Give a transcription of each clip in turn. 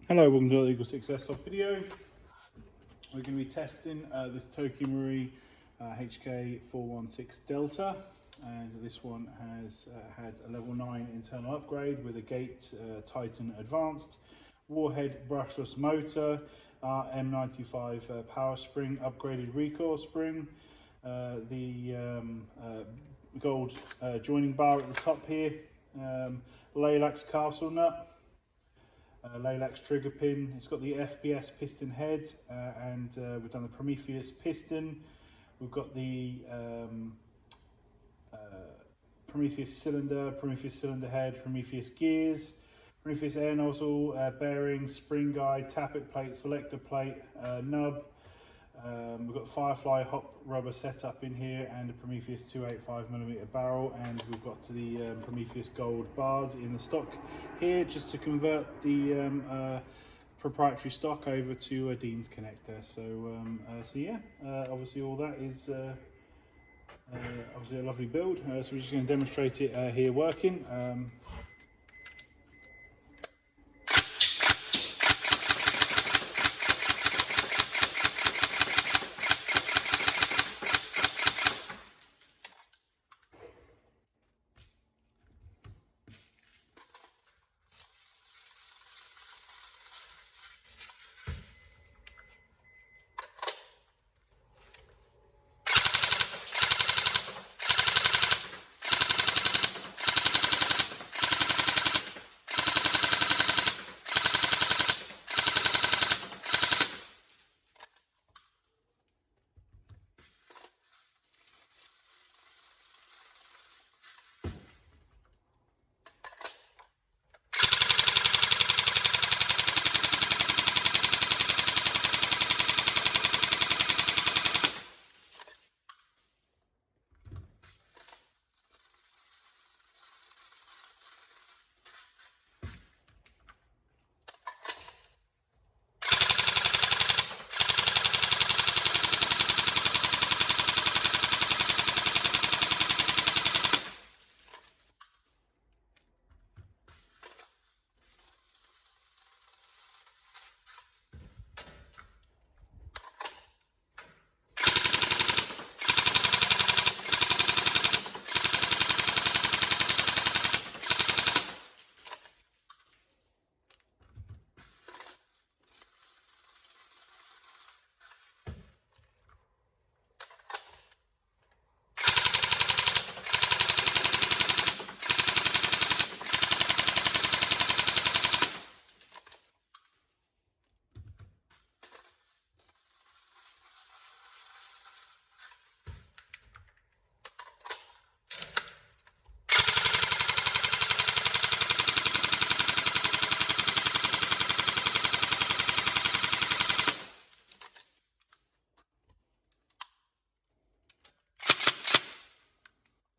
Hello, welcome to the EagleSix Airsoft video. We're going to be testing this Tokyo Marui HK416 Delta, and this one has had a level 9 internal upgrade with a gate Titan Advanced, Warhead brushless motor, M95 power spring, upgraded recoil spring, the gold joining bar at the top here, Laylax Castle Nut, Laylax Trigger Pin. It's got the FPS Piston Head, and we've done the Prometheus Piston. We've got the Prometheus Cylinder, Prometheus Cylinder Head, Prometheus Gears, Prometheus Air Nozzle, bearings, spring guide, Tappet plate, Selector plate, nub. We've got Firefly Hop Rubber setup in here, and a Prometheus 285mm barrel, and we've got the Prometheus gold bars in the stock here, just to convert the proprietary stock over to a Dean's connector. So yeah, obviously all that is obviously a lovely build. So we're just going to demonstrate it here working.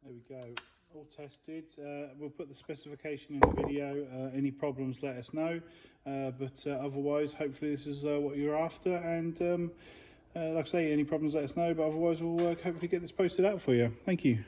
There we go, all tested. We'll put the specification in the video. Any problems, let us know. But otherwise, hopefully this is what you're after. And like I say, any problems, let us know. But otherwise, we'll hopefully get this posted out for you. Thank you.